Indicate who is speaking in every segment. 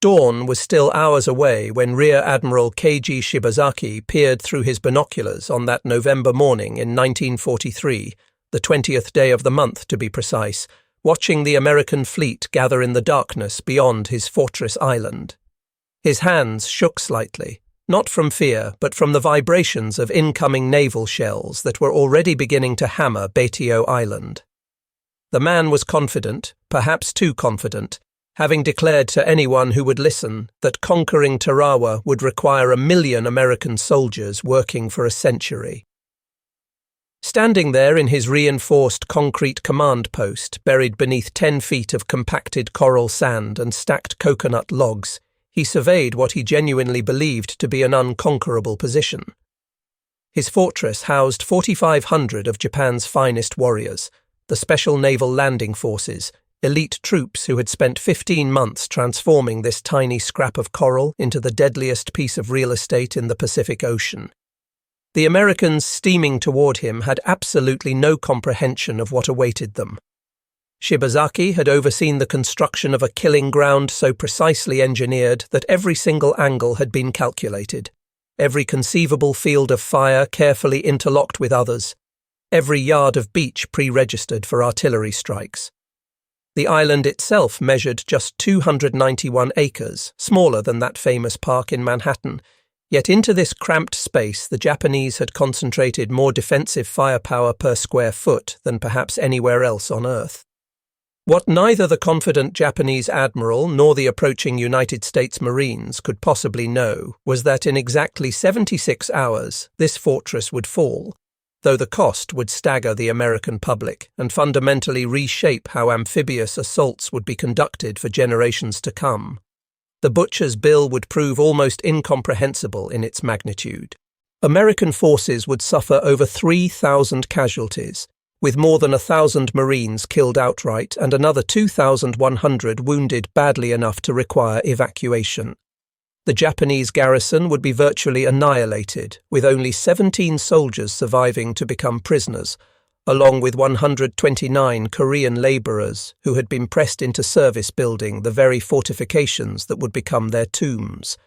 Speaker 1: Dawn was still hours away when Rear Admiral Keiji Shibazaki peered through his binoculars on that November morning in 1943, the 20th day of the month to be precise, watching the American fleet gather in the darkness beyond his fortress island. His hands shook slightly, not from fear but from the vibrations of incoming naval shells that were already beginning to hammer Betio Island. The man was confident, perhaps too confident, having declared to anyone who would listen that conquering Tarawa would require 1 million American soldiers working for a century. Standing there in his reinforced concrete command post, buried beneath 10 feet of compacted coral sand and stacked coconut logs, he surveyed what he genuinely believed to be an unconquerable position. His fortress housed 4,500 of Japan's finest warriors, the Special Naval Landing Forces, elite troops who had spent 15 months transforming this tiny scrap of coral into the deadliest piece of real estate in the Pacific Ocean. The Americans steaming toward him had absolutely no comprehension of what awaited them. Shibazaki had overseen the construction of a killing ground so precisely engineered that every single angle had been calculated, every conceivable field of fire carefully interlocked with others, every yard of beach pre-registered for artillery strikes. The island itself measured just 291 acres, smaller than that famous park in Manhattan, yet into this cramped space the Japanese had concentrated more defensive firepower per square foot than perhaps anywhere else on Earth. What neither the confident Japanese admiral nor the approaching United States Marines could possibly know was that in exactly 76 hours this fortress would fall, though the cost would stagger the American public and fundamentally reshape how amphibious assaults would be conducted for generations to come. The butcher's bill would prove almost incomprehensible in its magnitude. American forces would suffer over 3,000 casualties, with more than 1,000 Marines killed outright and another 2,100 wounded badly enough to require evacuation. The Japanese garrison would be virtually annihilated, with only 17 soldiers surviving to become prisoners, along with 129 Korean labourers who had been pressed into service building the very fortifications that would become their tombs.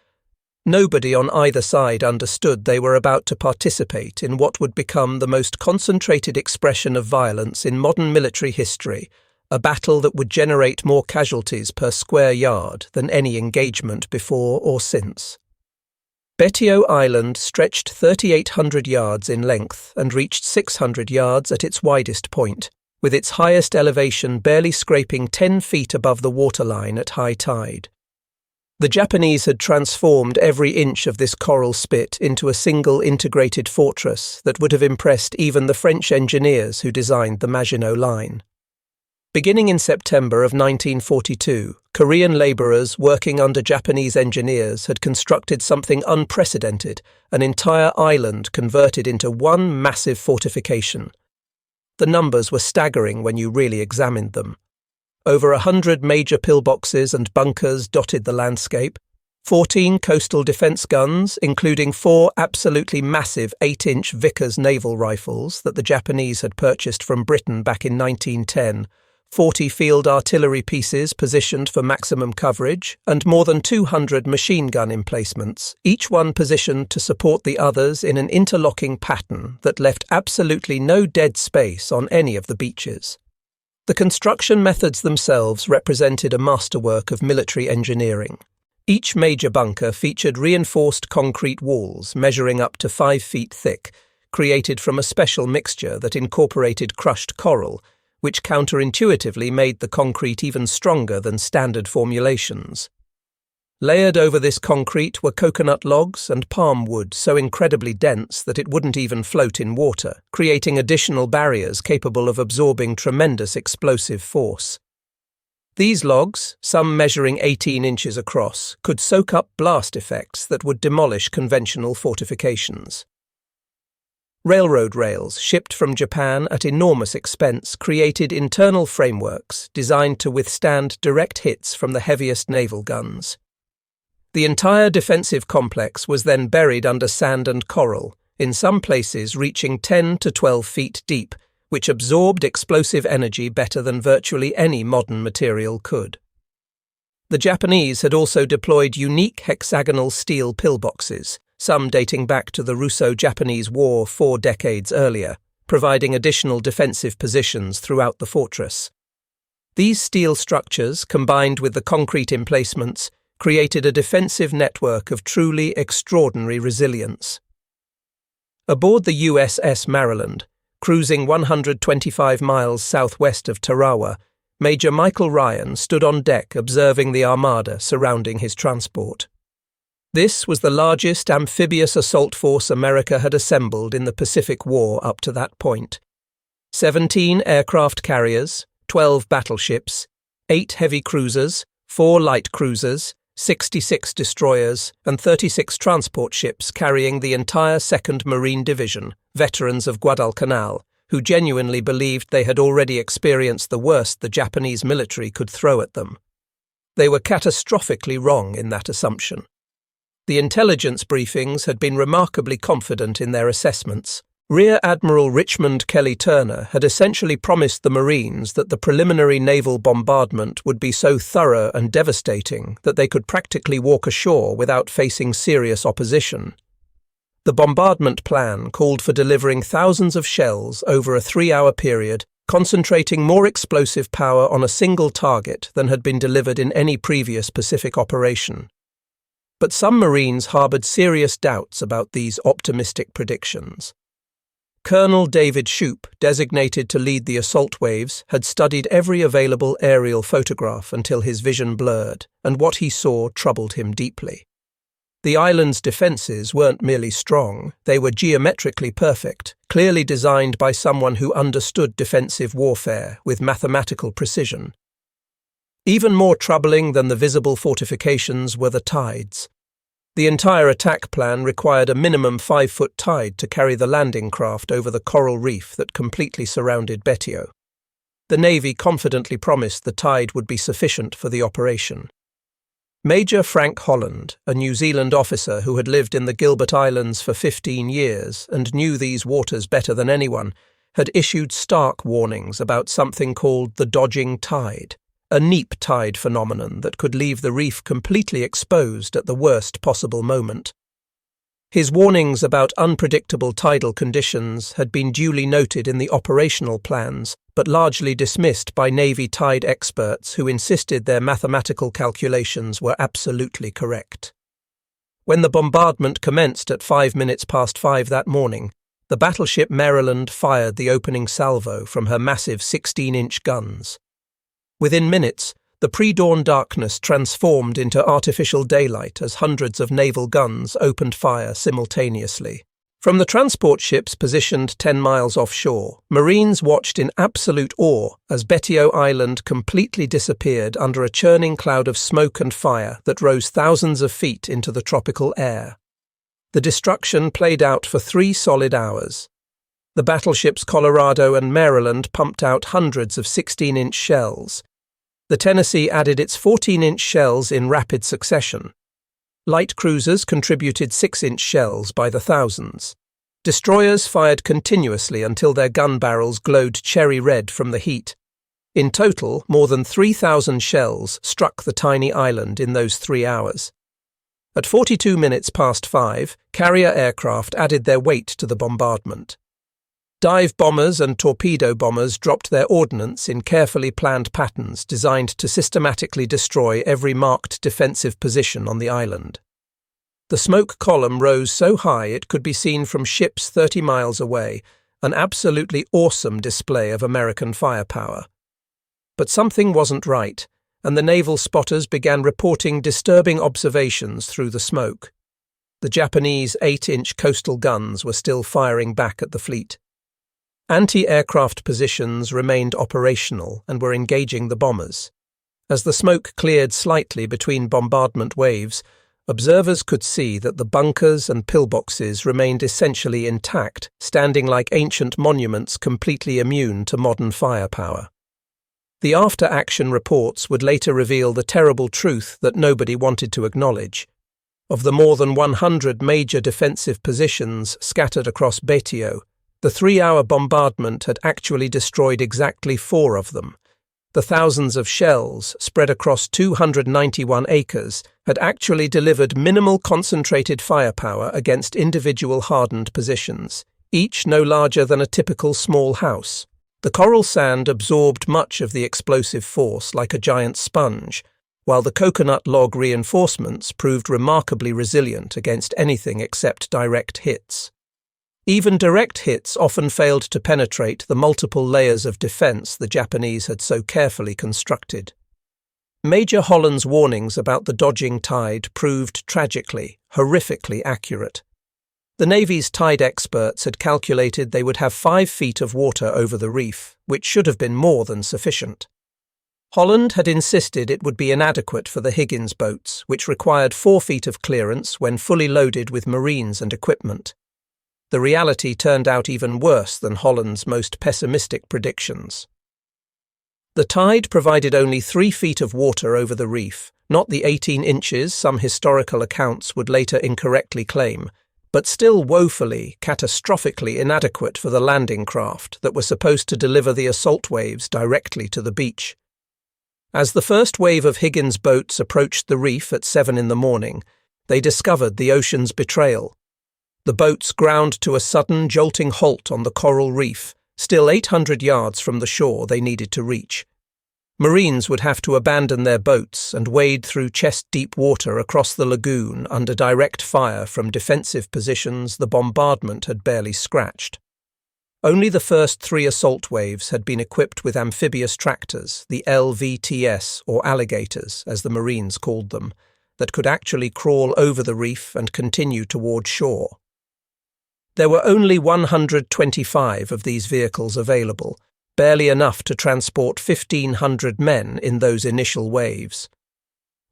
Speaker 1: Nobody on either side understood they were about to participate in what would become the most concentrated expression of violence in modern military history, a battle that would generate more casualties per square yard than any engagement before or since. Betio Island stretched 3,800 yards in length and reached 600 yards at its widest point, with its highest elevation barely scraping 10 feet above the waterline at high tide. The Japanese had transformed every inch of this coral spit into a single integrated fortress that would have impressed even the French engineers who designed the Maginot Line. Beginning in September of 1942, Korean labourers working under Japanese engineers had constructed something unprecedented, an entire island converted into one massive fortification. The numbers were staggering when you really examined them. Over 100 major pillboxes and bunkers dotted the landscape, 14 coastal defence guns, including 4 absolutely massive 8-inch Vickers naval rifles that the Japanese had purchased from Britain back in 1910, 40 field artillery pieces positioned for maximum coverage, and more than 200 machine gun emplacements, each one positioned to support the others in an interlocking pattern that left absolutely no dead space on any of the beaches. The construction methods themselves represented a masterwork of military engineering. Each major bunker featured reinforced concrete walls measuring up to 5 feet thick, created from a special mixture that incorporated crushed coral, which counterintuitively made the concrete even stronger than standard formulations. Layered over this concrete were coconut logs and palm wood so incredibly dense that it wouldn't even float in water, creating additional barriers capable of absorbing tremendous explosive force. These logs, some measuring 18 inches across, could soak up blast effects that would demolish conventional fortifications. Railroad rails, shipped from Japan at enormous expense, created internal frameworks designed to withstand direct hits from the heaviest naval guns. The entire defensive complex was then buried under sand and coral, in some places reaching 10 to 12 feet deep, which absorbed explosive energy better than virtually any modern material could. The Japanese had also deployed unique hexagonal steel pillboxes, some dating back to the Russo-Japanese War 4 decades earlier, providing additional defensive positions throughout the fortress. These steel structures, combined with the concrete emplacements, created a defensive network of truly extraordinary resilience. Aboard the USS Maryland, cruising 125 miles southwest of Tarawa, Major Michael Ryan stood on deck observing the armada surrounding his transport. This was the largest amphibious assault force America had assembled in the Pacific War up to that point. 17 aircraft carriers, 12 battleships, 8 heavy cruisers, 4 light cruisers, 66 destroyers, and 36 transport ships carrying the entire 2nd Marine Division, veterans of Guadalcanal, who genuinely believed they had already experienced the worst the Japanese military could throw at them. They were catastrophically wrong in that assumption. The intelligence briefings had been remarkably confident in their assessments. Rear Admiral Richmond Kelly Turner had essentially promised the Marines that the preliminary naval bombardment would be so thorough and devastating that they could practically walk ashore without facing serious opposition. The bombardment plan called for delivering thousands of shells over a 3-hour period, concentrating more explosive power on a single target than had been delivered in any previous Pacific operation. But some Marines harbored serious doubts about these optimistic predictions. Colonel David Shoup, designated to lead the assault waves, had studied every available aerial photograph until his vision blurred, and what he saw troubled him deeply. The island's defences weren't merely strong, they were geometrically perfect, clearly designed by someone who understood defensive warfare with mathematical precision. Even more troubling than the visible fortifications were the tides. The entire attack plan required a minimum 5-foot tide to carry the landing craft over the coral reef that completely surrounded Betio. The Navy confidently promised the tide would be sufficient for the operation. Major Frank Holland, a New Zealand officer who had lived in the Gilbert Islands for 15 years and knew these waters better than anyone, had issued stark warnings about something called the dodging tide, a neap tide phenomenon that could leave the reef completely exposed at the worst possible moment. His warnings about unpredictable tidal conditions had been duly noted in the operational plans, but largely dismissed by Navy tide experts who insisted their mathematical calculations were absolutely correct. When the bombardment commenced at 5:05 that morning, the battleship Maryland fired the opening salvo from her massive 16-inch guns. Within minutes, the pre-dawn darkness transformed into artificial daylight as hundreds of naval guns opened fire simultaneously. From the transport ships positioned 10 miles offshore, Marines watched in absolute awe as Betio Island completely disappeared under a churning cloud of smoke and fire that rose thousands of feet into the tropical air. The destruction played out for 3 solid hours. The battleships Colorado and Maryland pumped out hundreds of 16-inch shells. The Tennessee added its 14-inch shells in rapid succession. Light cruisers contributed 6-inch shells by the thousands. Destroyers fired continuously until their gun barrels glowed cherry red from the heat. In total, more than 3,000 shells struck the tiny island in those 3 hours. At 5:42, carrier aircraft added their weight to the bombardment. Dive bombers and torpedo bombers dropped their ordnance in carefully planned patterns designed to systematically destroy every marked defensive position on the island. The smoke column rose so high it could be seen from ships 30 miles away, an absolutely awesome display of American firepower. But something wasn't right, and the naval spotters began reporting disturbing observations through the smoke. The Japanese 8-inch coastal guns were still firing back at the fleet. Anti-aircraft positions remained operational and were engaging the bombers. As the smoke cleared slightly between bombardment waves, observers could see that the bunkers and pillboxes remained essentially intact, standing like ancient monuments completely immune to modern firepower. The after-action reports would later reveal the terrible truth that nobody wanted to acknowledge. Of the more than 100 major defensive positions scattered across Betio, the 3-hour bombardment had actually destroyed exactly 4 of them. The thousands of shells, spread across 291 acres, had actually delivered minimal concentrated firepower against individual hardened positions, each no larger than a typical small house. The coral sand absorbed much of the explosive force like a giant sponge, while the coconut log reinforcements proved remarkably resilient against anything except direct hits. Even direct hits often failed to penetrate the multiple layers of defense the Japanese had so carefully constructed. Major Holland's warnings about the dodging tide proved tragically, horrifically accurate. The Navy's tide experts had calculated they would have 5 feet of water over the reef, which should have been more than sufficient. Holland had insisted it would be inadequate for the Higgins boats, which required 4 feet of clearance when fully loaded with marines and equipment. The reality turned out even worse than Holland's most pessimistic predictions. The tide provided only 3 feet of water over the reef, not the 18 inches some historical accounts would later incorrectly claim, but still woefully, catastrophically inadequate for the landing craft that were supposed to deliver the assault waves directly to the beach. As the first wave of Higgins boats approached the reef at 7 in the morning, they discovered the ocean's betrayal. The boats ground to a sudden, jolting halt on the coral reef, still 800 yards from the shore they needed to reach. Marines would have to abandon their boats and wade through chest-deep water across the lagoon under direct fire from defensive positions the bombardment had barely scratched. Only the first 3 assault waves had been equipped with amphibious tractors, the LVTS, or alligators, as the Marines called them, that could actually crawl over the reef and continue toward shore. There were only 125 of these vehicles available, barely enough to transport 1,500 men in those initial waves.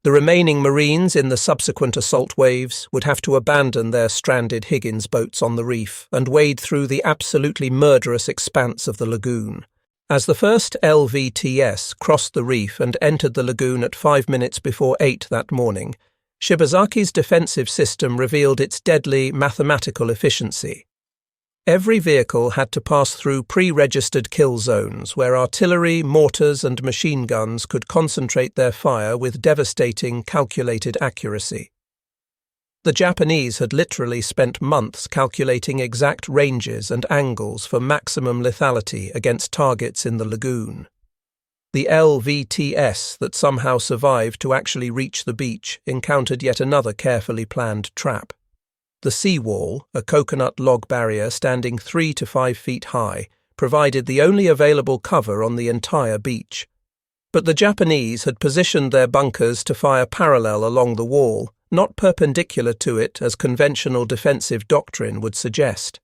Speaker 1: The remaining Marines in the subsequent assault waves would have to abandon their stranded Higgins boats on the reef and wade through the absolutely murderous expanse of the lagoon. As the first LVTS crossed the reef and entered the lagoon at 5 minutes before 8 that morning, Shibazaki's defensive system revealed its deadly mathematical efficiency. Every vehicle had to pass through pre-registered kill zones where artillery, mortars and machine guns could concentrate their fire with devastating, calculated accuracy. The Japanese had literally spent months calculating exact ranges and angles for maximum lethality against targets in the lagoon. The LVTS that somehow survived to actually reach the beach encountered yet another carefully planned trap. The seawall, a coconut log barrier standing 3 to 5 feet high, provided the only available cover on the entire beach. But the Japanese had positioned their bunkers to fire parallel along the wall, not perpendicular to it as conventional defensive doctrine would suggest.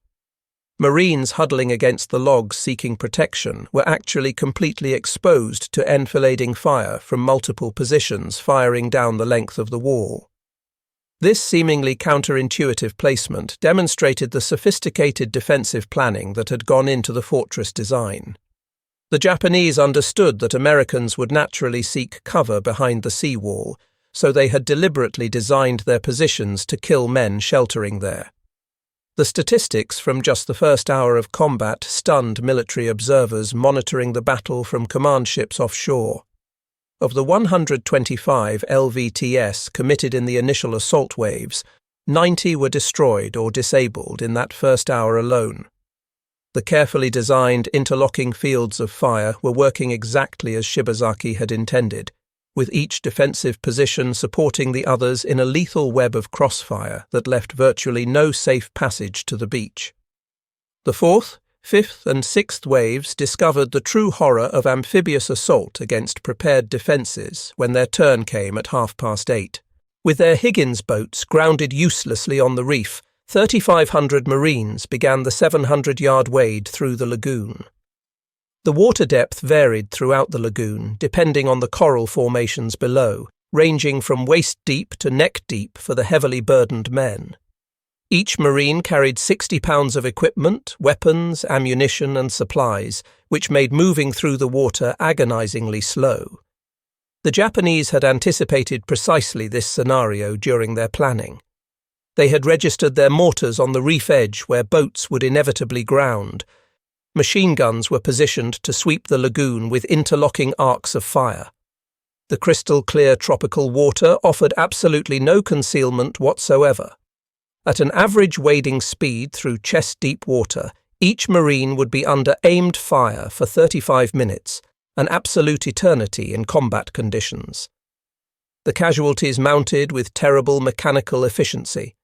Speaker 1: Marines huddling against the logs seeking protection were actually completely exposed to enfilading fire from multiple positions firing down the length of the wall. This seemingly counterintuitive placement demonstrated the sophisticated defensive planning that had gone into the fortress design. The Japanese understood that Americans would naturally seek cover behind the seawall, so they had deliberately designed their positions to kill men sheltering there. The statistics from just the first hour of combat stunned military observers monitoring the battle from command ships offshore. Of the 125 LVTS committed in the initial assault waves, 90 were destroyed or disabled in that first hour alone. The carefully designed interlocking fields of fire were working exactly as Shibazaki had intended, with each defensive position supporting the others in a lethal web of crossfire that left virtually no safe passage to the beach. The 4th, 5th and 6th waves discovered the true horror of amphibious assault against prepared defences when their turn came at 8:30. With their Higgins boats grounded uselessly on the reef, 3,500 Marines began the 700-yard wade through the lagoon. The water depth varied throughout the lagoon, depending on the coral formations below, ranging from waist-deep to neck-deep for the heavily burdened men. Each Marine carried 60 pounds of equipment, weapons, ammunition and supplies, which made moving through the water agonizingly slow. The Japanese had anticipated precisely this scenario during their planning. They had registered their mortars on the reef edge where boats would inevitably ground, Machine guns were positioned to sweep the lagoon with interlocking arcs of fire. The crystal-clear tropical water offered absolutely no concealment whatsoever. At an average wading speed through chest-deep water, each Marine would be under aimed fire for 35 minutes, an absolute eternity in combat conditions. The casualties mounted with terrible mechanical efficiency.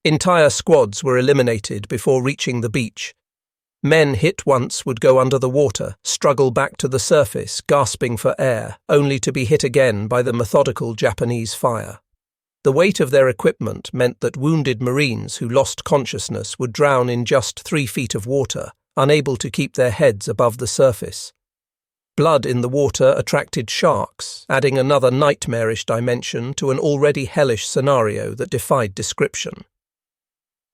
Speaker 1: Entire squads were eliminated before reaching the beach. Men hit once would go under the water, struggle back to the surface, gasping for air, only to be hit again by the methodical Japanese fire. The weight of their equipment meant that wounded Marines who lost consciousness would drown in just 3 feet of water, unable to keep their heads above the surface. Blood in the water attracted sharks, adding another nightmarish dimension to an already hellish scenario that defied description.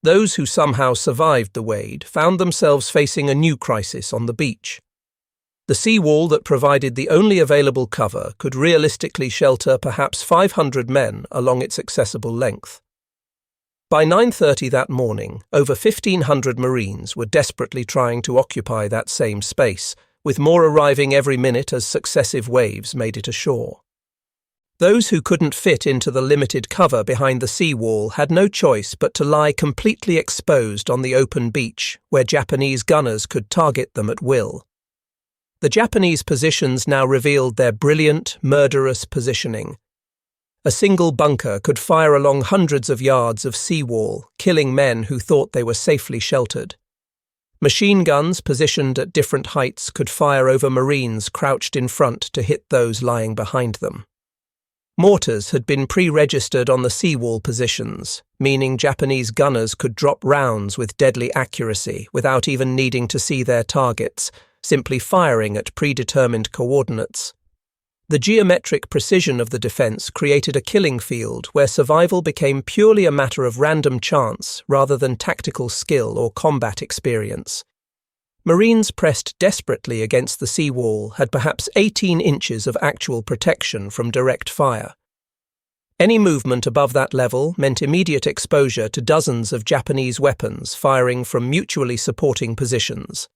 Speaker 1: Those who somehow survived the wade found themselves facing a new crisis on the beach. The seawall that provided the only available cover could realistically shelter perhaps 500 men along its accessible length. By 9:30 that morning, over 1,500 Marines were desperately trying to occupy that same space, with more arriving every minute as successive waves made it ashore. Those who couldn't fit into the limited cover behind the seawall had no choice but to lie completely exposed on the open beach, where Japanese gunners could target them at will. The Japanese positions now revealed their brilliant, murderous positioning. A single bunker could fire along hundreds of yards of seawall, killing men who thought they were safely sheltered. Machine guns positioned at different heights could fire over Marines crouched in front to hit those lying behind them. Mortars had been pre-registered on the seawall positions, meaning Japanese gunners could drop rounds with deadly accuracy without even needing to see their targets, simply firing at predetermined coordinates. The geometric precision of the defense created a killing field where survival became purely a matter of random chance rather than tactical skill or combat experience. Marines pressed desperately against the seawall had perhaps 18 inches of actual protection from direct fire. Any movement above that level meant immediate exposure to dozens of Japanese weapons firing from mutually supporting positions.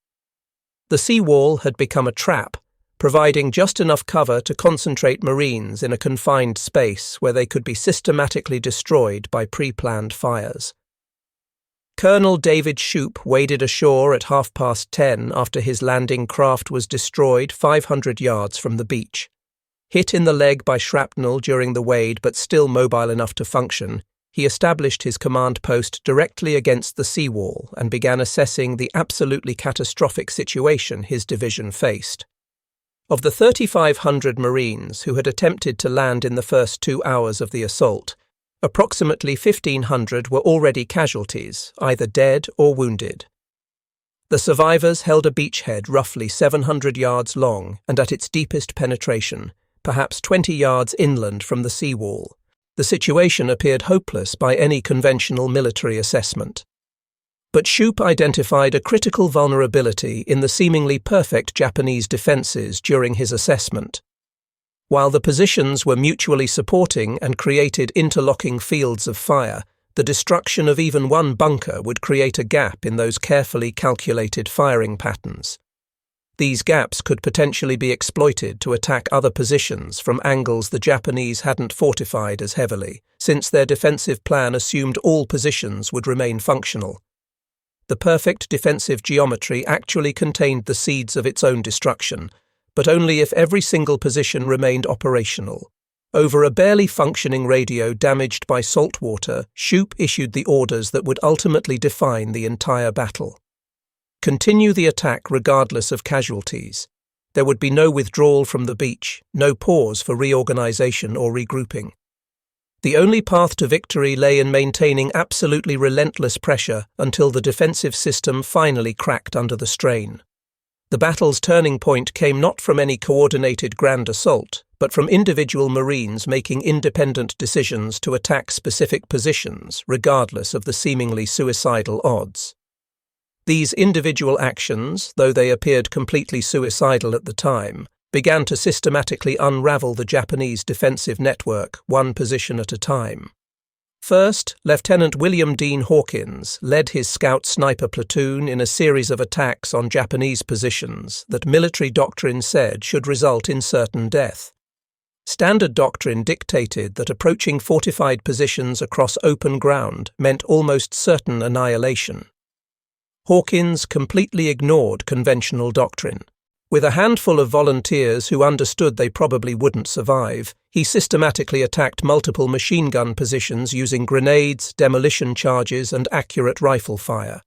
Speaker 1: The seawall had become a trap, providing just enough cover to concentrate Marines in a confined space where they could be systematically destroyed by pre-planned fires. Colonel David Shoup waded ashore at 10:30 after his landing craft was destroyed 500 yards from the beach. Hit in the leg by shrapnel during the wade but still mobile enough to function, he established his command post directly against the seawall and began assessing the absolutely catastrophic situation his division faced. Of the 3,500 Marines who had attempted to land in the first 2 hours of the assault, approximately 1,500 were already casualties, either dead or wounded. The survivors held a beachhead roughly 700 yards long and at its deepest penetration, perhaps 20 yards inland from the seawall. The situation appeared hopeless by any conventional military assessment. But Shoup identified a critical vulnerability in the seemingly perfect Japanese defences during his assessment. While the positions were mutually supporting and created interlocking fields of fire, the destruction of even one bunker would create a gap in those carefully calculated firing patterns. These gaps could potentially be exploited to attack other positions from angles the Japanese hadn't fortified as heavily, since their defensive plan assumed all positions would remain functional. The perfect defensive geometry actually contained the seeds of its own destruction, but only if every single position remained operational. Over a barely functioning radio damaged by salt water, Shoup issued the orders that would ultimately define the entire battle. Continue the attack regardless of casualties. There would be no withdrawal from the beach, no pause for reorganization or regrouping. The only path to victory lay in maintaining absolutely relentless pressure until the defensive system finally cracked under the strain. The battle's turning point came not from any coordinated grand assault, but from individual Marines making independent decisions to attack specific positions, regardless of the seemingly suicidal odds. These individual actions, though they appeared completely suicidal at the time, began to systematically unravel the Japanese defensive network, one position at a time. First, Lieutenant William Dean Hawkins led his scout sniper platoon in a series of attacks on Japanese positions that military doctrine said should result in certain death. Standard doctrine dictated that approaching fortified positions across open ground meant almost certain annihilation. Hawkins completely ignored conventional doctrine. With a handful of volunteers who understood they probably wouldn't survive, he systematically attacked multiple machine gun positions using grenades, demolition charges, and accurate rifle fire.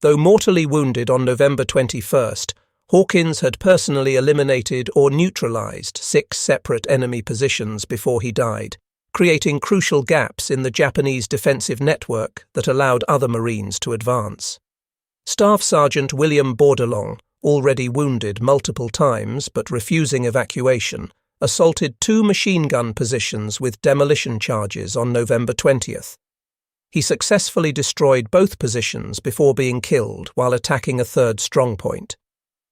Speaker 1: Though mortally wounded on November 21st, Hawkins had personally eliminated or neutralized 6 separate enemy positions before he died, creating crucial gaps in the Japanese defensive network that allowed other Marines to advance. Staff Sergeant William Bordelon, already wounded multiple times but refusing evacuation, assaulted 2 machine gun positions with demolition charges on November 20th. He successfully destroyed both positions before being killed while attacking a 3rd strongpoint.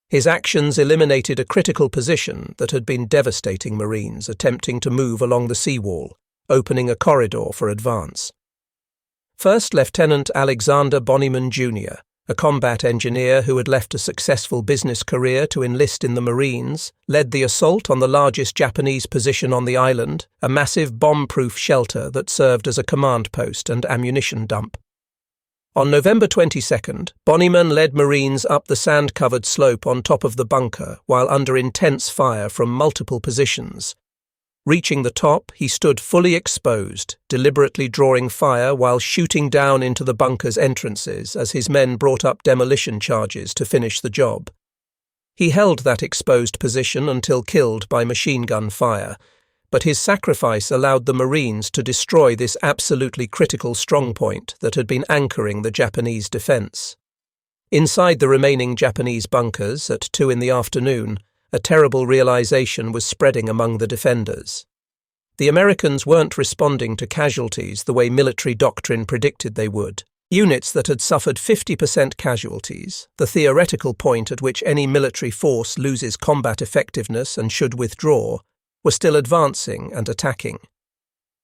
Speaker 1: His actions eliminated a critical position that had been devastating Marines attempting to move along the seawall, opening a corridor for advance. First Lieutenant Alexander Bonnyman Jr., a combat engineer who had left a successful business career to enlist in the Marines, led the assault on the largest Japanese position on the island, a massive bomb-proof shelter that served as a command post and ammunition dump. On November 22nd, Bonnyman led Marines up the sand-covered slope on top of the bunker while under intense fire from multiple positions. Reaching the top, he stood fully exposed, deliberately drawing fire while shooting down into the bunker's entrances as his men brought up demolition charges to finish the job. He held that exposed position until killed by machine gun fire, but his sacrifice allowed the Marines to destroy this absolutely critical strongpoint that had been anchoring the Japanese defense. Inside the remaining Japanese bunkers at 2 in the afternoon, a terrible realization was spreading among the defenders. The Americans weren't responding to casualties the way military doctrine predicted they would. Units that had suffered 50% casualties, the theoretical point at which any military force loses combat effectiveness and should withdraw, were still advancing and attacking.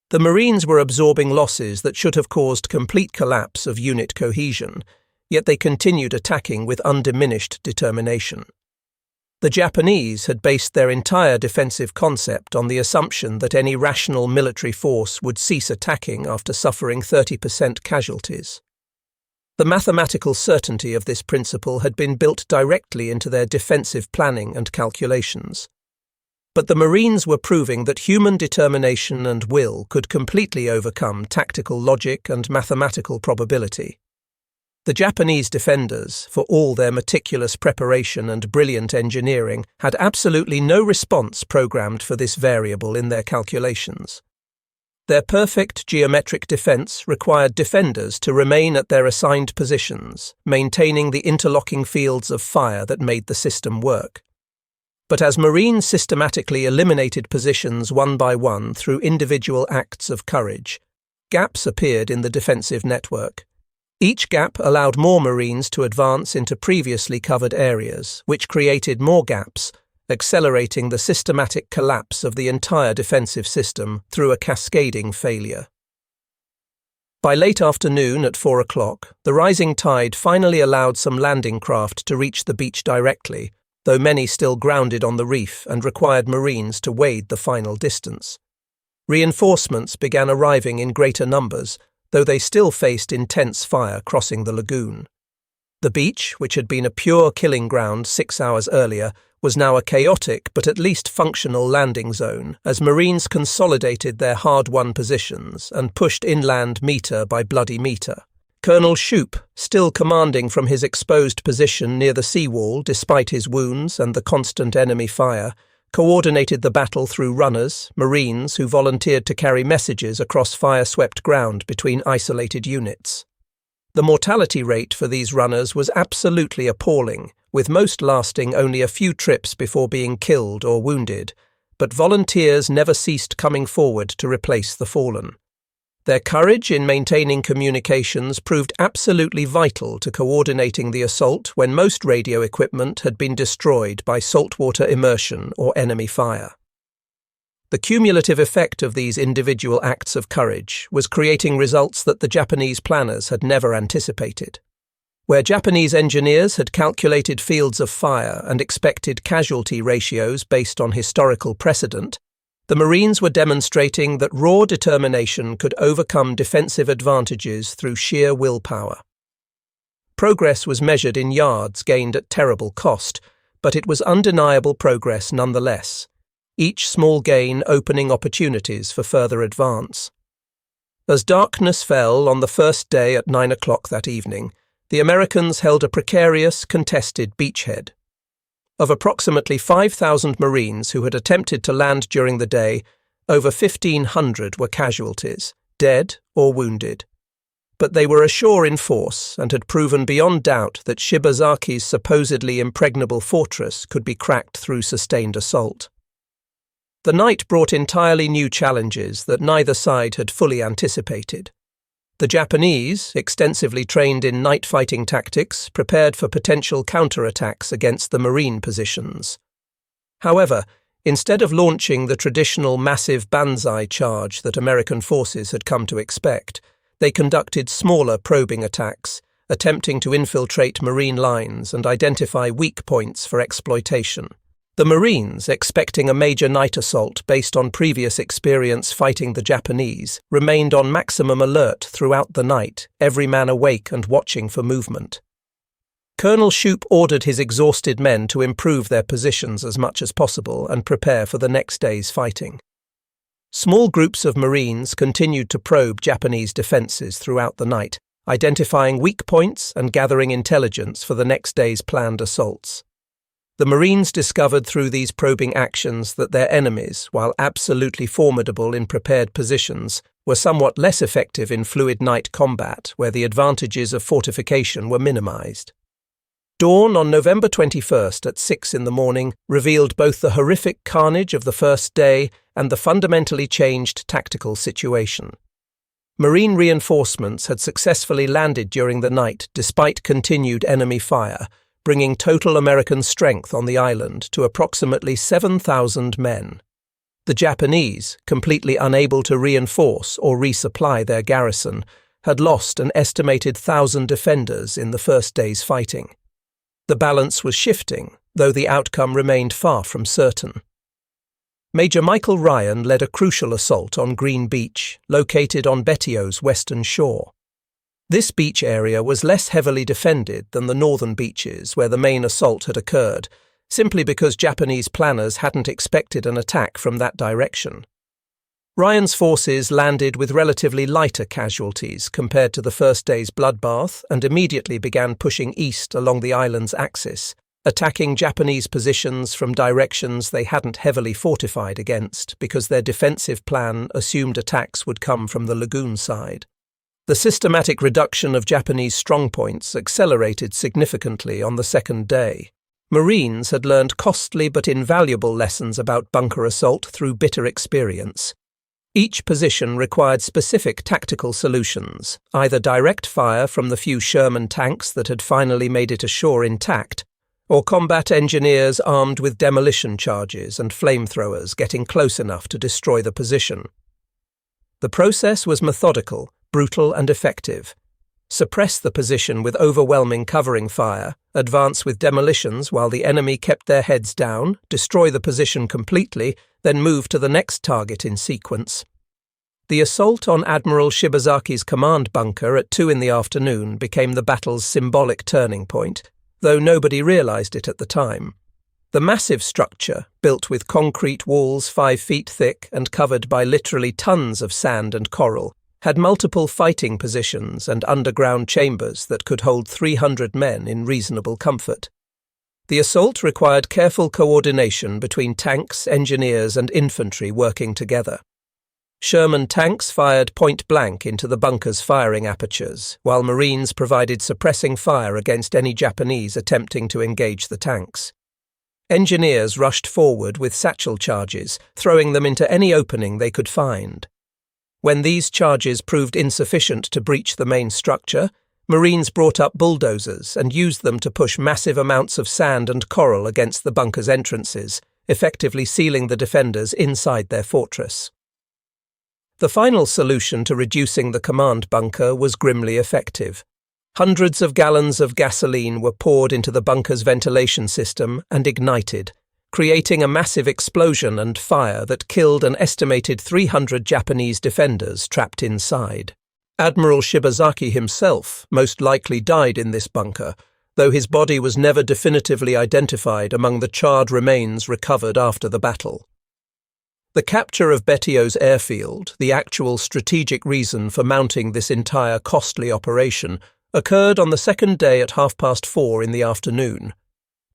Speaker 1: The Marines were absorbing losses that should have caused complete collapse of unit cohesion, yet they continued attacking with undiminished determination. The Japanese had based their entire defensive concept on the assumption that any rational military force would cease attacking after suffering 30% casualties. The mathematical certainty of this principle had been built directly into their defensive planning and calculations. But the Marines were proving that human determination and will could completely overcome tactical logic and mathematical probability. The Japanese defenders, for all their meticulous preparation and brilliant engineering, had absolutely no response programmed for this variable in their calculations. Their perfect geometric defense required defenders to remain at their assigned positions, maintaining the interlocking fields of fire that made the system work. But as Marines systematically eliminated positions one by one through individual acts of courage, gaps appeared in the defensive network. Each gap allowed more Marines to advance into previously covered areas, which created more gaps, accelerating the systematic collapse of the entire defensive system through a cascading failure. By late afternoon at 4 o'clock, the rising tide finally allowed some landing craft to reach the beach directly, though many still grounded on the reef and required Marines to wade the final distance. Reinforcements began arriving in greater numbers, though they still faced intense fire crossing the lagoon. The beach, which had been a pure killing ground 6 hours earlier, was now a chaotic but at least functional landing zone as Marines consolidated their hard-won positions and pushed inland meter by bloody meter. Colonel Shoup, still commanding from his exposed position near the seawall despite his wounds and the constant enemy fire, coordinated the battle through runners, Marines who volunteered to carry messages across fire-swept ground between isolated units. The mortality rate for these runners was absolutely appalling, with most lasting only a few trips before being killed or wounded, but volunteers never ceased coming forward to replace the fallen. Their courage in maintaining communications proved absolutely vital to coordinating the assault when most radio equipment had been destroyed by saltwater immersion or enemy fire. The cumulative effect of these individual acts of courage was creating results that the Japanese planners had never anticipated. Where Japanese engineers had calculated fields of fire and expected casualty ratios based on historical precedent, the Marines were demonstrating that raw determination could overcome defensive advantages through sheer willpower. Progress was measured in yards gained at terrible cost, but it was undeniable progress nonetheless, each small gain opening opportunities for further advance. As darkness fell on the first day at 9 o'clock that evening, the Americans held a precarious, contested beachhead. Of approximately 5,000 Marines who had attempted to land during the day, over 1,500 were casualties, dead or wounded. But they were ashore in force and had proven beyond doubt that Shibazaki's supposedly impregnable fortress could be cracked through sustained assault. The night brought entirely new challenges that neither side had fully anticipated. The Japanese, extensively trained in night fighting tactics, prepared for potential counterattacks against the Marine positions. However, instead of launching the traditional massive banzai charge that American forces had come to expect, they conducted smaller probing attacks, attempting to infiltrate Marine lines and identify weak points for exploitation. The Marines, expecting a major night assault based on previous experience fighting the Japanese, remained on maximum alert throughout the night, every man awake and watching for movement. Colonel Shoup ordered his exhausted men to improve their positions as much as possible and prepare for the next day's fighting. Small groups of Marines continued to probe Japanese defences throughout the night, identifying weak points and gathering intelligence for the next day's planned assaults. The Marines discovered through these probing actions that their enemies, while absolutely formidable in prepared positions, were somewhat less effective in fluid night combat, where the advantages of fortification were minimized. Dawn on November 21st at 6 in the morning revealed both the horrific carnage of the first day and the fundamentally changed tactical situation. Marine reinforcements had successfully landed during the night despite continued enemy fire, bringing total American strength on the island to approximately 7,000 men. The Japanese, completely unable to reinforce or resupply their garrison, had lost an estimated 1,000 defenders in the first day's fighting. The balance was shifting, though the outcome remained far from certain. Major Michael Ryan led a crucial assault on Green Beach, located on Betio's western shore. This beach area was less heavily defended than the northern beaches where the main assault had occurred, simply because Japanese planners hadn't expected an attack from that direction. Ryan's forces landed with relatively lighter casualties compared to the first day's bloodbath and immediately began pushing east along the island's axis, attacking Japanese positions from directions they hadn't heavily fortified against because their defensive plan assumed attacks would come from the lagoon side. The systematic reduction of Japanese strongpoints accelerated significantly on the second day. Marines had learned costly but invaluable lessons about bunker assault through bitter experience. Each position required specific tactical solutions, either direct fire from the few Sherman tanks that had finally made it ashore intact, or combat engineers armed with demolition charges and flamethrowers getting close enough to destroy the position. The process was methodical, brutal and effective. Suppress the position with overwhelming covering fire, advance with demolitions while the enemy kept their heads down, destroy the position completely, then move to the next target in sequence. The assault on Admiral Shibazaki's command bunker at 2 in the afternoon became the battle's symbolic turning point, though nobody realized it at the time. The massive structure, built with concrete walls 5 feet thick and covered by literally tons of sand and coral, had multiple fighting positions and underground chambers that could hold 300 men in reasonable comfort. The assault required careful coordination between tanks, engineers and infantry working together. Sherman tanks fired point-blank into the bunker's firing apertures, while Marines provided suppressing fire against any Japanese attempting to engage the tanks. Engineers rushed forward with satchel charges, throwing them into any opening they could find. When these charges proved insufficient to breach the main structure, Marines brought up bulldozers and used them to push massive amounts of sand and coral against the bunker's entrances, effectively sealing the defenders inside their fortress. The final solution to reducing the command bunker was grimly effective. Hundreds of gallons of gasoline were poured into the bunker's ventilation system and ignited, creating a massive explosion and fire that killed an estimated 300 Japanese defenders trapped inside. Admiral Shibazaki himself most likely died in this bunker, though his body was never definitively identified among the charred remains recovered after the battle. The capture of Betio's airfield, the actual strategic reason for mounting this entire costly operation, occurred on the second day at 4:30 in the afternoon.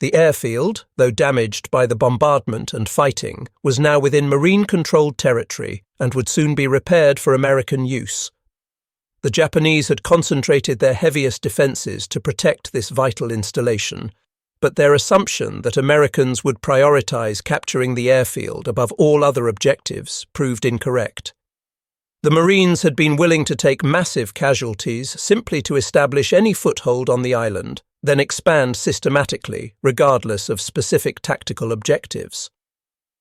Speaker 1: The airfield, though damaged by the bombardment and fighting, was now within Marine-controlled territory and would soon be repaired for American use. The Japanese had concentrated their heaviest defences to protect this vital installation, but their assumption that Americans would prioritize capturing the airfield above all other objectives proved incorrect. The Marines had been willing to take massive casualties simply to establish any foothold on the island, then expand systematically, regardless of specific tactical objectives.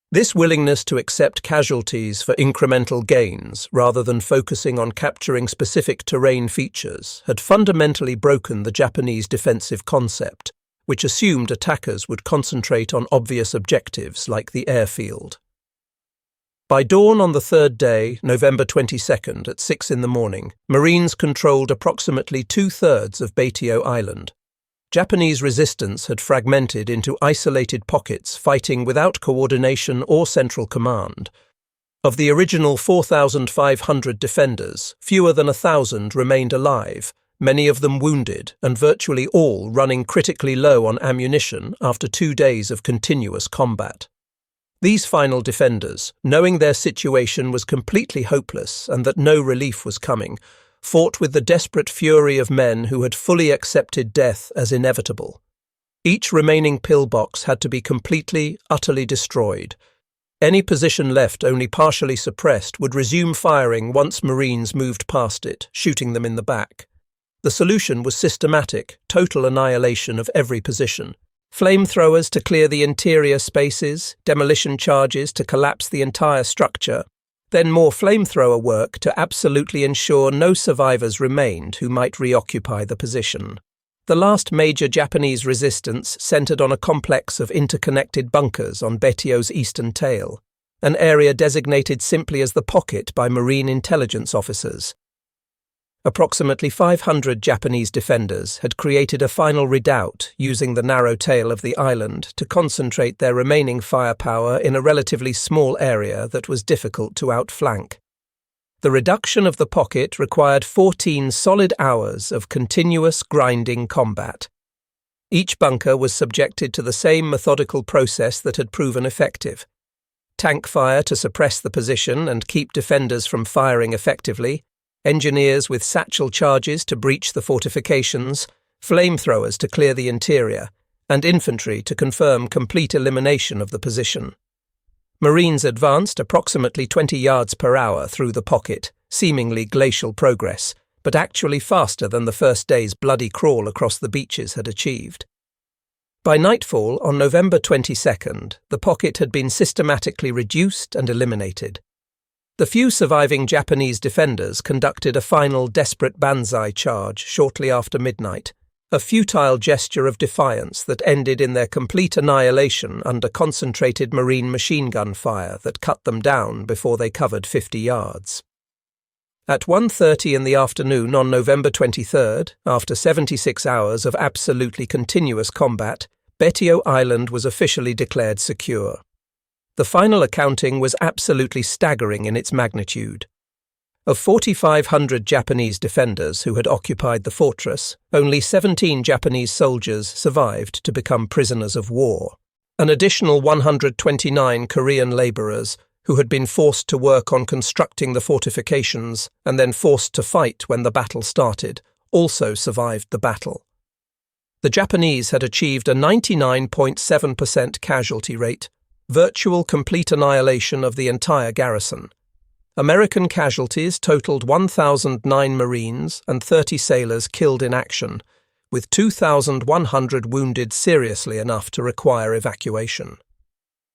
Speaker 1: This willingness to accept casualties for incremental gains, rather than focusing on capturing specific terrain features, had fundamentally broken the Japanese defensive concept, which assumed attackers would concentrate on obvious objectives like the airfield. By dawn on the third day, November 22nd, at 6 in the morning, Marines controlled approximately 2/3 of Betio Island. Japanese resistance had fragmented into isolated pockets, fighting without coordination or central command. Of the original 4,500 defenders, fewer than 1,000 remained alive, many of them wounded, and virtually all running critically low on ammunition after 2 days of continuous combat. These final defenders, knowing their situation was completely hopeless and that no relief was coming, fought with the desperate fury of men who had fully accepted death as inevitable. Each remaining pillbox had to be completely, utterly destroyed. Any position left only partially suppressed would resume firing once Marines moved past it, shooting them in the back. The solution was systematic, total annihilation of every position. Flamethrowers to clear the interior spaces, demolition charges to collapse the entire structure, then more flamethrower work to absolutely ensure no survivors remained who might reoccupy the position. The last major Japanese resistance centered on a complex of interconnected bunkers on Betio's eastern tail, an area designated simply as the Pocket by Marine intelligence officers. Approximately 500 Japanese defenders had created a final redoubt using the narrow tail of the island to concentrate their remaining firepower in a relatively small area that was difficult to outflank. The reduction of the Pocket required 14 solid hours of continuous grinding combat. Each bunker was subjected to the same methodical process that had proven effective. Tank fire to suppress the position and keep defenders from firing effectively, engineers with satchel charges to breach the fortifications, flamethrowers to clear the interior, and infantry to confirm complete elimination of the position. Marines advanced approximately 20 yards per hour through the Pocket, seemingly glacial progress, but actually faster than the first day's bloody crawl across the beaches had achieved. By nightfall on November 22nd, the Pocket had been systematically reduced and eliminated. The few surviving Japanese defenders conducted a final desperate banzai charge shortly after midnight, a futile gesture of defiance that ended in their complete annihilation under concentrated Marine machine gun fire that cut them down before they covered 50 yards. At 1:30 in the afternoon on November 23rd, after 76 hours of absolutely continuous combat, Betio Island was officially declared secure. The final accounting was absolutely staggering in its magnitude. Of 4,500 Japanese defenders who had occupied the fortress, only 17 Japanese soldiers survived to become prisoners of war. An additional 129 Korean labourers, who had been forced to work on constructing the fortifications and then forced to fight when the battle started, also survived the battle. The Japanese had achieved a 99.7% casualty rate, virtual complete annihilation of the entire garrison. American casualties totaled 1,009 Marines and 30 sailors killed in action, with 2,100 wounded seriously enough to require evacuation.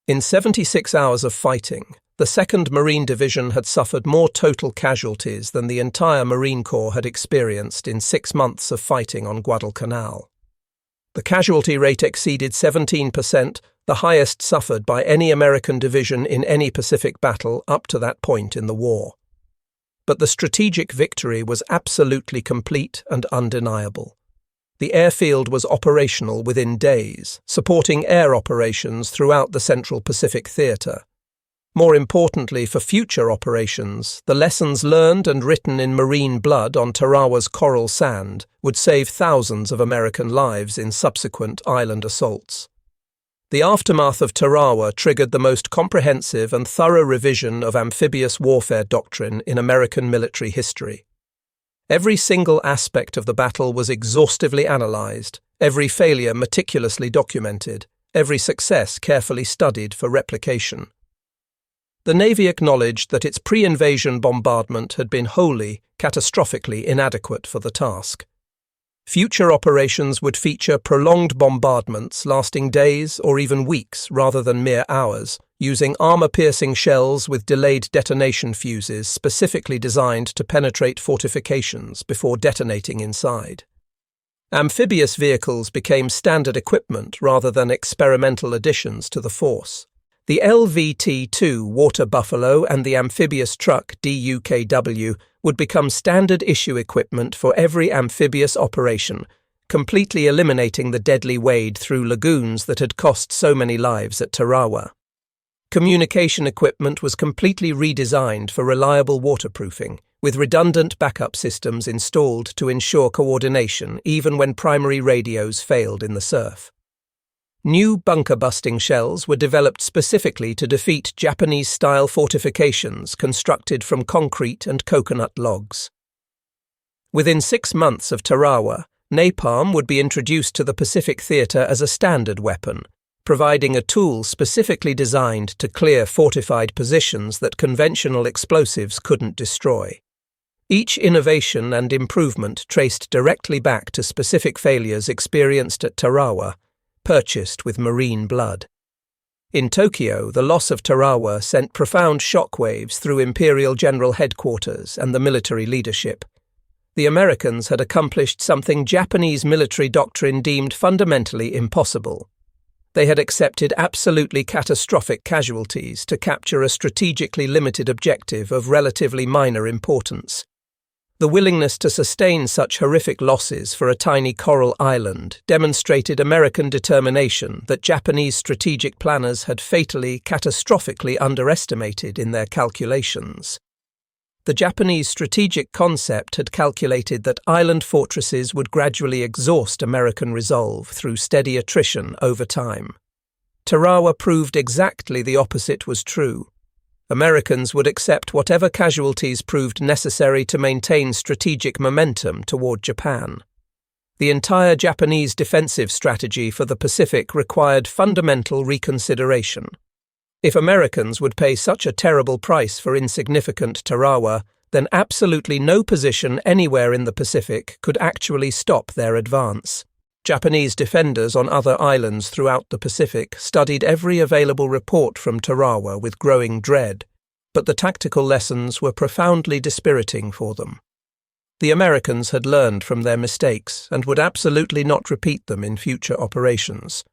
Speaker 1: In 76 hours of fighting, the 2nd Marine Division had suffered more total casualties than the entire Marine Corps had experienced in 6 months of fighting on Guadalcanal. The casualty rate exceeded 17%, the highest suffered by any American division in any Pacific battle up to that point in the war. But the strategic victory was absolutely complete and undeniable. The airfield was operational within days, supporting air operations throughout the Central Pacific Theater. More importantly for future operations, the lessons learned and written in marine blood on Tarawa's coral sand would save thousands of American lives in subsequent island assaults. The aftermath of Tarawa triggered the most comprehensive and thorough revision of amphibious warfare doctrine in American military history. Every single aspect of the battle was exhaustively analyzed, every failure meticulously documented, every success carefully studied for replication. The Navy acknowledged that its pre-invasion bombardment had been wholly, catastrophically inadequate for the task. Future operations would feature prolonged bombardments lasting days or even weeks rather than mere hours, using armor-piercing shells with delayed detonation fuses specifically designed to penetrate fortifications before detonating inside. Amphibious vehicles became standard equipment rather than experimental additions to the force. The LVT-2 Water Buffalo and the amphibious truck DUKW would become standard issue equipment for every amphibious operation, completely eliminating the deadly wade through lagoons that had cost so many lives at Tarawa. Communication equipment was completely redesigned for reliable waterproofing, with redundant backup systems installed to ensure coordination even when primary radios failed in the surf. New bunker-busting shells were developed specifically to defeat Japanese-style fortifications constructed from concrete and coconut logs. Within 6 months of Tarawa, napalm would be introduced to the Pacific Theater as a standard weapon, providing a tool specifically designed to clear fortified positions that conventional explosives couldn't destroy. Each innovation and improvement traced directly back to specific failures experienced at Tarawa, purchased with marine blood. In Tokyo, the loss of Tarawa sent profound shockwaves through Imperial General Headquarters and the military leadership. The Americans had accomplished something Japanese military doctrine deemed fundamentally impossible. They had accepted absolutely catastrophic casualties to capture a strategically limited objective of relatively minor importance. The willingness to sustain such horrific losses for a tiny coral island demonstrated American determination that Japanese strategic planners had fatally, catastrophically underestimated in their calculations. The Japanese strategic concept had calculated that island fortresses would gradually exhaust American resolve through steady attrition over time. Tarawa proved exactly the opposite was true. Americans would accept whatever casualties proved necessary to maintain strategic momentum toward Japan. The entire Japanese defensive strategy for the Pacific required fundamental reconsideration. If Americans would pay such a terrible price for insignificant Tarawa, then absolutely no position anywhere in the Pacific could actually stop their advance. Japanese defenders on other islands throughout the Pacific studied every available report from Tarawa with growing dread, but the tactical lessons were profoundly dispiriting for them. The Americans had learned from their mistakes and would absolutely not repeat them in future operations.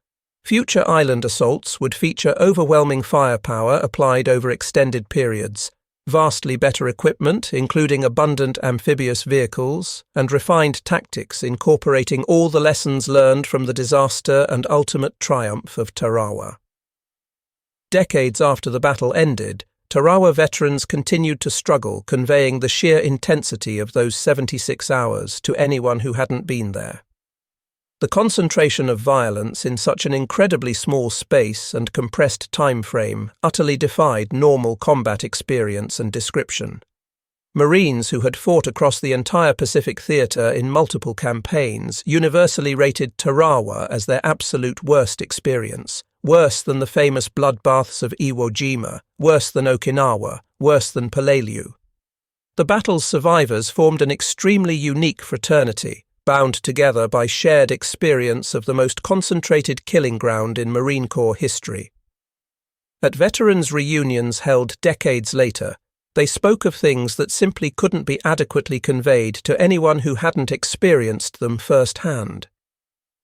Speaker 1: Future island assaults would feature overwhelming firepower applied over extended periods, vastly better equipment, including abundant amphibious vehicles, and refined tactics incorporating all the lessons learned from the disaster and ultimate triumph of Tarawa. Decades after the battle ended, Tarawa veterans continued to struggle conveying the sheer intensity of those 76 hours to anyone who hadn't been there. The concentration of violence in such an incredibly small space and compressed time frame utterly defied normal combat experience and description. Marines who had fought across the entire Pacific Theater in multiple campaigns universally rated Tarawa as their absolute worst experience, worse than the famous bloodbaths of Iwo Jima, worse than Okinawa, worse than Peleliu. The battle's survivors formed an extremely unique fraternity, bound together by shared experience of the most concentrated killing ground in Marine Corps history. At veterans' reunions held decades later, they spoke of things that simply couldn't be adequately conveyed to anyone who hadn't experienced them firsthand.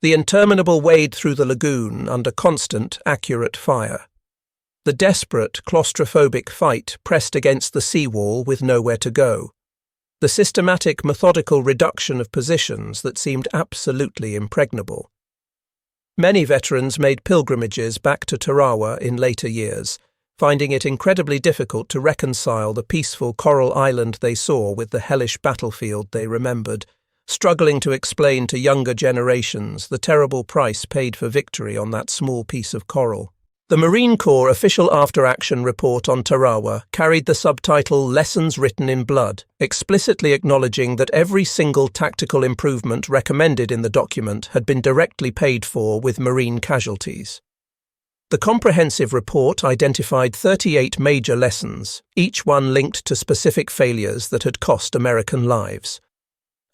Speaker 1: The interminable wade through the lagoon under constant, accurate fire. The desperate, claustrophobic fight pressed against the seawall with nowhere to go. The systematic, methodical reduction of positions that seemed absolutely impregnable. Many veterans made pilgrimages back to Tarawa in later years, finding it incredibly difficult to reconcile the peaceful coral island they saw with the hellish battlefield they remembered, struggling to explain to younger generations the terrible price paid for victory on that small piece of coral. The Marine Corps official after-action report on Tarawa carried the subtitle Lessons Written in Blood, explicitly acknowledging that every single tactical improvement recommended in the document had been directly paid for with Marine casualties. The comprehensive report identified 38 major lessons, each one linked to specific failures that had cost American lives.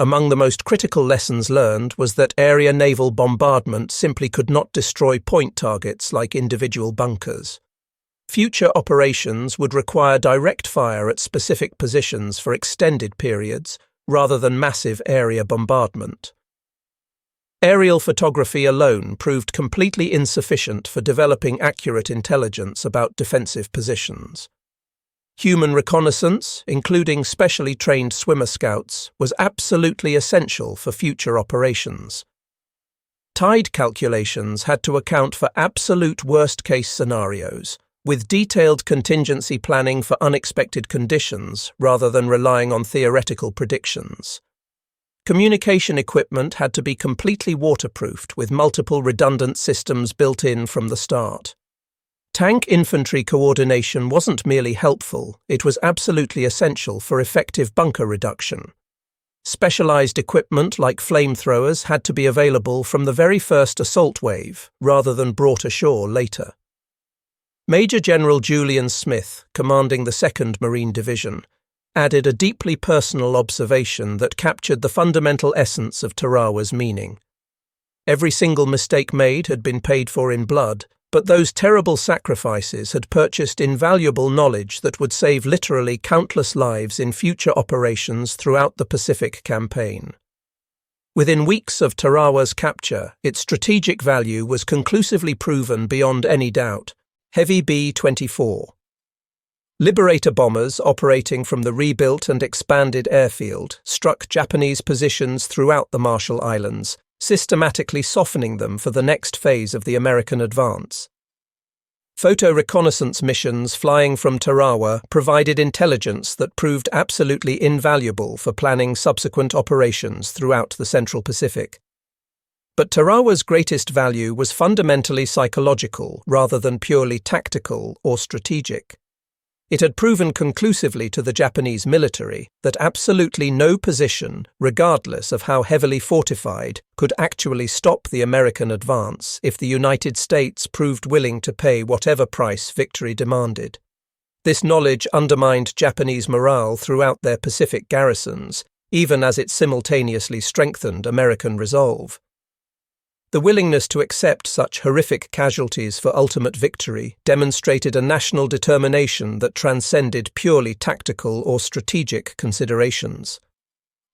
Speaker 1: Among the most critical lessons learned was that area naval bombardment simply could not destroy point targets like individual bunkers. Future operations would require direct fire at specific positions for extended periods, rather than massive area bombardment. Aerial photography alone proved completely insufficient for developing accurate intelligence about defensive positions. Human reconnaissance, including specially trained swimmer scouts, was absolutely essential for future operations. Tide calculations had to account for absolute worst-case scenarios, with detailed contingency planning for unexpected conditions rather than relying on theoretical predictions. Communication equipment had to be completely waterproofed with multiple redundant systems built in from the start. Tank infantry coordination wasn't merely helpful, it was absolutely essential for effective bunker reduction. Specialized equipment like flamethrowers had to be available from the very first assault wave, rather than brought ashore later. Major General Julian Smith, commanding the 2nd Marine Division, added a deeply personal observation that captured the fundamental essence of Tarawa's meaning. Every single mistake made had been paid for in blood, but those terrible sacrifices had purchased invaluable knowledge that would save literally countless lives in future operations throughout the Pacific campaign. Within weeks of Tarawa's capture, its strategic value was conclusively proven beyond any doubt. Heavy B-24. Liberator bombers operating from the rebuilt and expanded airfield struck Japanese positions throughout the Marshall Islands, systematically softening them for the next phase of the American advance. Photo reconnaissance missions flying from Tarawa provided intelligence that proved absolutely invaluable for planning subsequent operations throughout the Central Pacific. But Tarawa's greatest value was fundamentally psychological rather than purely tactical or strategic. It had proven conclusively to the Japanese military that absolutely no position, regardless of how heavily fortified, could actually stop the American advance if the United States proved willing to pay whatever price victory demanded. This knowledge undermined Japanese morale throughout their Pacific garrisons, even as it simultaneously strengthened American resolve. The willingness to accept such horrific casualties for ultimate victory demonstrated a national determination that transcended purely tactical or strategic considerations.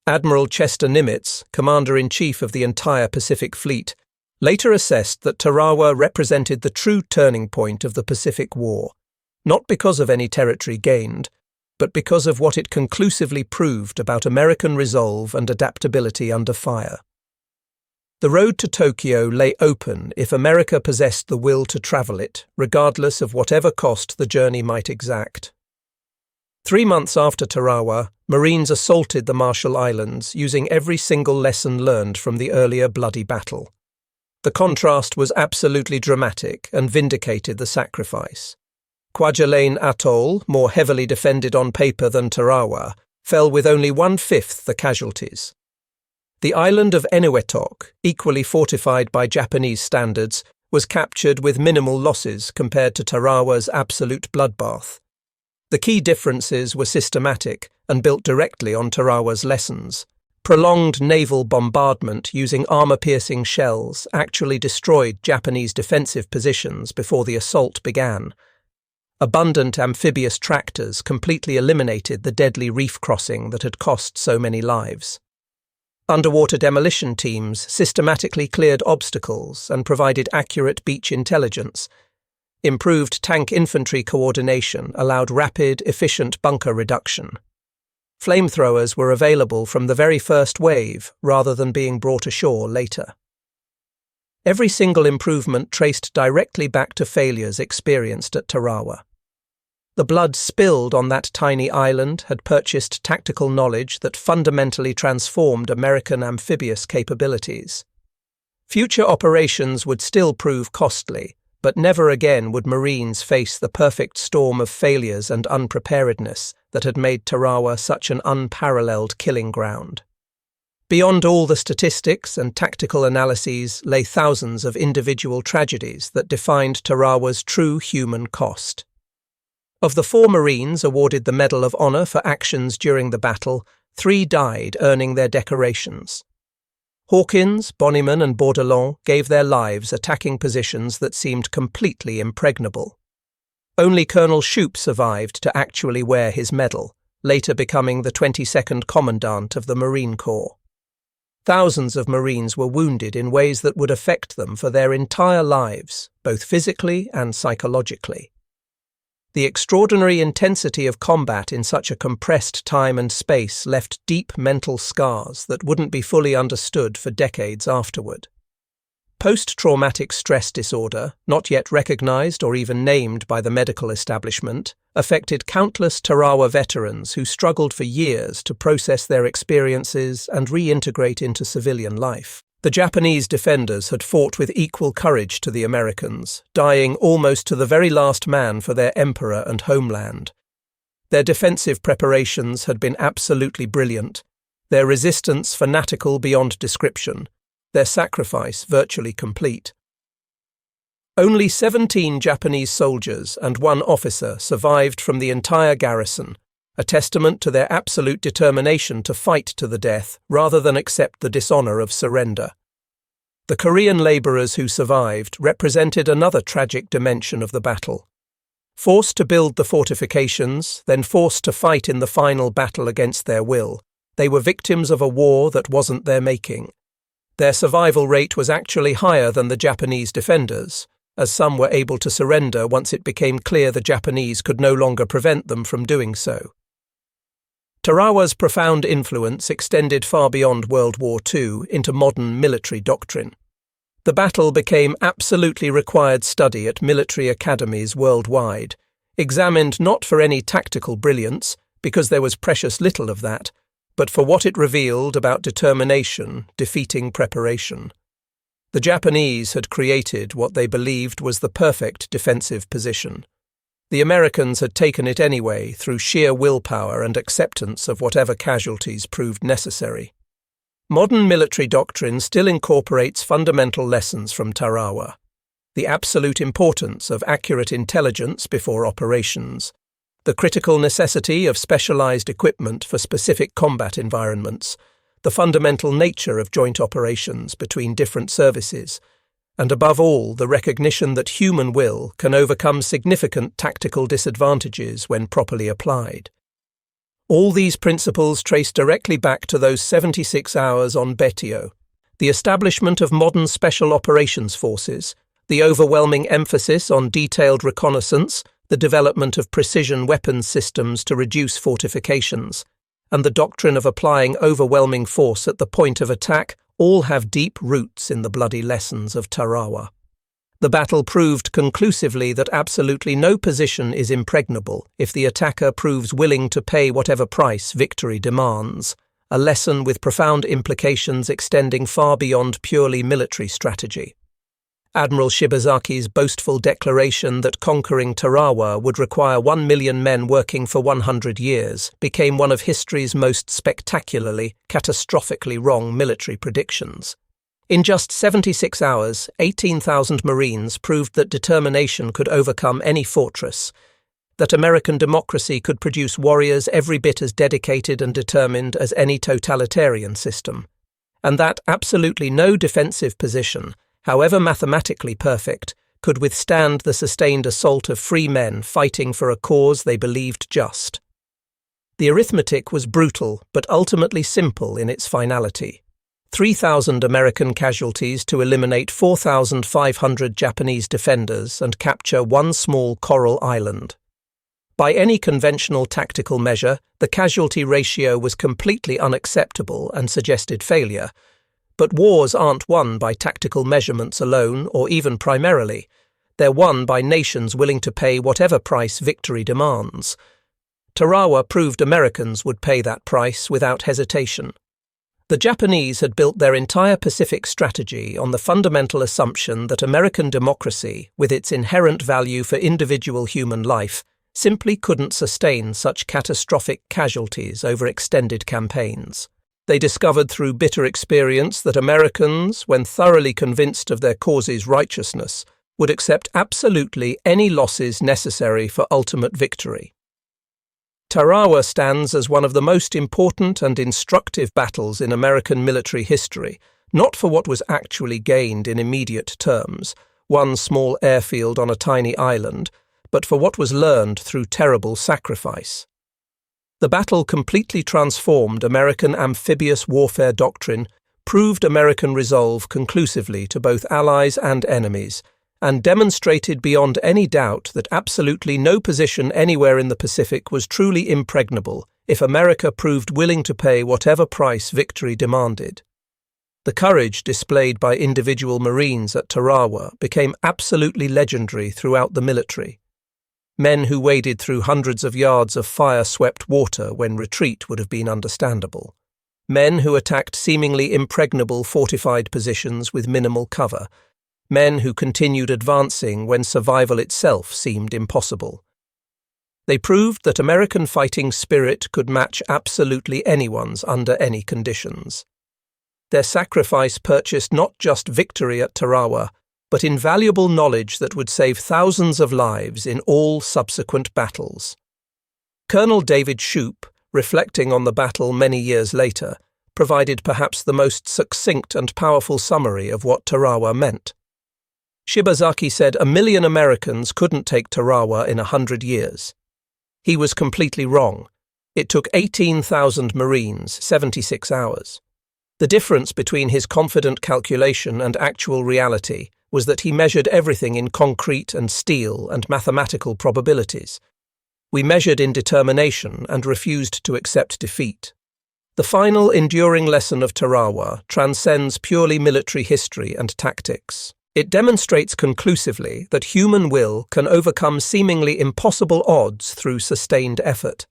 Speaker 1: Admiral Chester Nimitz, Commander-in-Chief of the entire Pacific Fleet, later assessed that Tarawa represented the true turning point of the Pacific War, not because of any territory gained, but because of what it conclusively proved about American resolve and adaptability under fire. The road to Tokyo lay open if America possessed the will to travel it, regardless of whatever cost the journey might exact. 3 months after Tarawa, Marines assaulted the Marshall Islands using every single lesson learned from the earlier bloody battle. The contrast was absolutely dramatic and vindicated the sacrifice. Kwajalein Atoll, more heavily defended on paper than Tarawa, fell with only 1/5 the casualties. The island of Eniwetok, equally fortified by Japanese standards, was captured with minimal losses compared to Tarawa's absolute bloodbath. The key differences were systematic and built directly on Tarawa's lessons. Prolonged naval bombardment using armor-piercing shells actually destroyed Japanese defensive positions before the assault began, Abundant amphibious tractors completely eliminated the deadly reef crossing that had cost so many lives. Underwater demolition teams systematically cleared obstacles and provided accurate beach intelligence. Improved tank infantry coordination allowed rapid, efficient bunker reduction. Flamethrowers were available from the very first wave rather than being brought ashore later. Every single improvement traced directly back to failures experienced at Tarawa. The blood spilled on that tiny island had purchased tactical knowledge that fundamentally transformed American amphibious capabilities. Future operations would still prove costly, but never again would Marines face the perfect storm of failures and unpreparedness that had made Tarawa such an unparalleled killing ground. Beyond all the statistics and tactical analyses lay thousands of individual tragedies that defined Tarawa's true human cost. Of the 4 Marines awarded the Medal of Honor for actions during the battle, 3 died, earning their decorations. Hawkins, Bonnyman and Bordelon gave their lives attacking positions that seemed completely impregnable. Only Colonel Shoup survived to actually wear his medal, later becoming the 22nd Commandant of the Marine Corps. Thousands of Marines were wounded in ways that would affect them for their entire lives, both physically and psychologically. The extraordinary intensity of combat in such a compressed time and space left deep mental scars that wouldn't be fully understood for decades afterward. Post-traumatic stress disorder, not yet recognized or even named by the medical establishment, affected countless Tarawa veterans who struggled for years to process their experiences and reintegrate into civilian life. The Japanese defenders had fought with equal courage to the Americans, dying almost to the very last man for their emperor and homeland. Their defensive preparations had been absolutely brilliant, their resistance fanatical beyond description, their sacrifice virtually complete. Only 17 Japanese soldiers and 1 officer survived from the entire garrison, a testament to their absolute determination to fight to the death rather than accept the dishonor of surrender. The Korean laborers who survived represented another tragic dimension of the battle. Forced to build the fortifications, then forced to fight in the final battle against their will, they were victims of a war that wasn't their making. Their survival rate was actually higher than the Japanese defenders, as some were able to surrender once it became clear the Japanese could no longer prevent them from doing so. Tarawa's profound influence extended far beyond World War II into modern military doctrine. The battle became absolutely required study at military academies worldwide, examined not for any tactical brilliance, because there was precious little of that, but for what it revealed about determination defeating preparation. The Japanese had created what they believed was the perfect defensive position. The Americans had taken it anyway through sheer willpower and acceptance of whatever casualties proved necessary. Modern military doctrine still incorporates fundamental lessons from Tarawa: the absolute importance of accurate intelligence before operations, the critical necessity of specialized equipment for specific combat environments, the fundamental nature of joint operations between different services, and above all, the recognition that human will can overcome significant tactical disadvantages when properly applied. All these principles trace directly back to those 76 hours on Betio, the establishment of modern special operations forces, the overwhelming emphasis on detailed reconnaissance, the development of precision weapons systems to reduce fortifications, and the doctrine of applying overwhelming force at the point of attack all have deep roots in the bloody lessons of Tarawa. The battle proved conclusively that absolutely no position is impregnable if the attacker proves willing to pay whatever price victory demands, a lesson with profound implications extending far beyond purely military strategy. Admiral Shibazaki's boastful declaration that conquering Tarawa would require 1 million men working for 100 years became one of history's most spectacularly, catastrophically wrong military predictions. In just 76 hours, 18,000 Marines proved that determination could overcome any fortress, that American democracy could produce warriors every bit as dedicated and determined as any totalitarian system, and that absolutely no defensive position, however mathematically perfect, could withstand the sustained assault of free men fighting for a cause they believed just. The arithmetic was brutal, but ultimately simple in its finality. 3,000 American casualties to eliminate 4,500 Japanese defenders and capture one small coral island. By any conventional tactical measure, the casualty ratio was completely unacceptable and suggested failure. But wars aren't won by tactical measurements alone, or even primarily. They're won by nations willing to pay whatever price victory demands. Tarawa proved Americans would pay that price without hesitation. The Japanese had built their entire Pacific strategy on the fundamental assumption that American democracy, with its inherent value for individual human life, simply couldn't sustain such catastrophic casualties over extended campaigns. They discovered through bitter experience that Americans, when thoroughly convinced of their cause's righteousness, would accept absolutely any losses necessary for ultimate victory. Tarawa stands as one of the most important and instructive battles in American military history, not for what was actually gained in immediate terms, one small airfield on a tiny island, but for what was learned through terrible sacrifice. The battle completely transformed American amphibious warfare doctrine, proved American resolve conclusively to both allies and enemies, and demonstrated beyond any doubt that absolutely no position anywhere in the Pacific was truly impregnable if America proved willing to pay whatever price victory demanded. The courage displayed by individual Marines at Tarawa became absolutely legendary throughout the military. Men who waded through hundreds of yards of fire-swept water when retreat would have been understandable. Men who attacked seemingly impregnable fortified positions with minimal cover. Men who continued advancing when survival itself seemed impossible. They proved that American fighting spirit could match absolutely anyone's under any conditions. Their sacrifice purchased not just victory at Tarawa, but invaluable knowledge that would save thousands of lives in all subsequent battles. Colonel David Shoup, reflecting on the battle many years later, provided perhaps the most succinct and powerful summary of what Tarawa meant. Shibazaki said 1 million Americans couldn't take Tarawa in 100 years. He was completely wrong. It took 18,000 Marines 76 hours. The difference between his confident calculation and actual reality was that he measured everything in concrete and steel and mathematical probabilities. We measured in determination and refused to accept defeat. The final enduring lesson of Tarawa transcends purely military history and tactics. It demonstrates conclusively that human will can overcome seemingly impossible odds through sustained effort.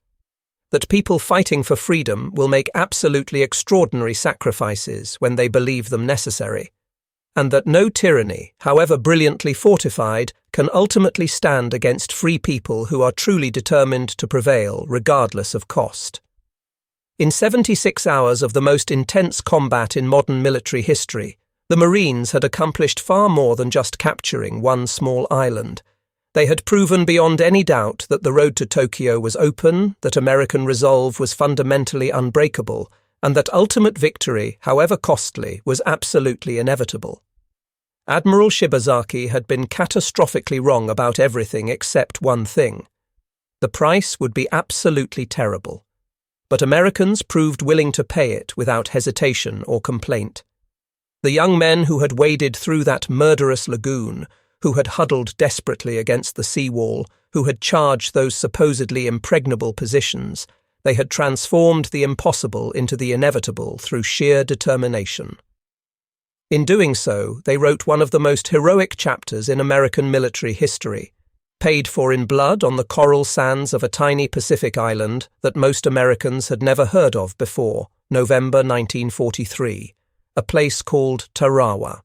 Speaker 1: That people fighting for freedom will make absolutely extraordinary sacrifices when they believe them necessary. And that no tyranny, however brilliantly fortified, can ultimately stand against free people who are truly determined to prevail regardless of cost. In 76 hours of the most intense combat in modern military history, the Marines had accomplished far more than just capturing one small island. They had proven beyond any doubt that the road to Tokyo was open, that American resolve was fundamentally unbreakable, and that ultimate victory, however costly, was absolutely inevitable. Admiral Shibazaki had been catastrophically wrong about everything except one thing. The price would be absolutely terrible. But Americans proved willing to pay it without hesitation or complaint. The young men who had waded through that murderous lagoon, who had huddled desperately against the seawall, who had charged those supposedly impregnable positions, they had transformed the impossible into the inevitable through sheer determination. In doing so, they wrote one of the most heroic chapters in American military history, paid for in blood on the coral sands of a tiny Pacific island that most Americans had never heard of before, November 1943. A place called Tarawa.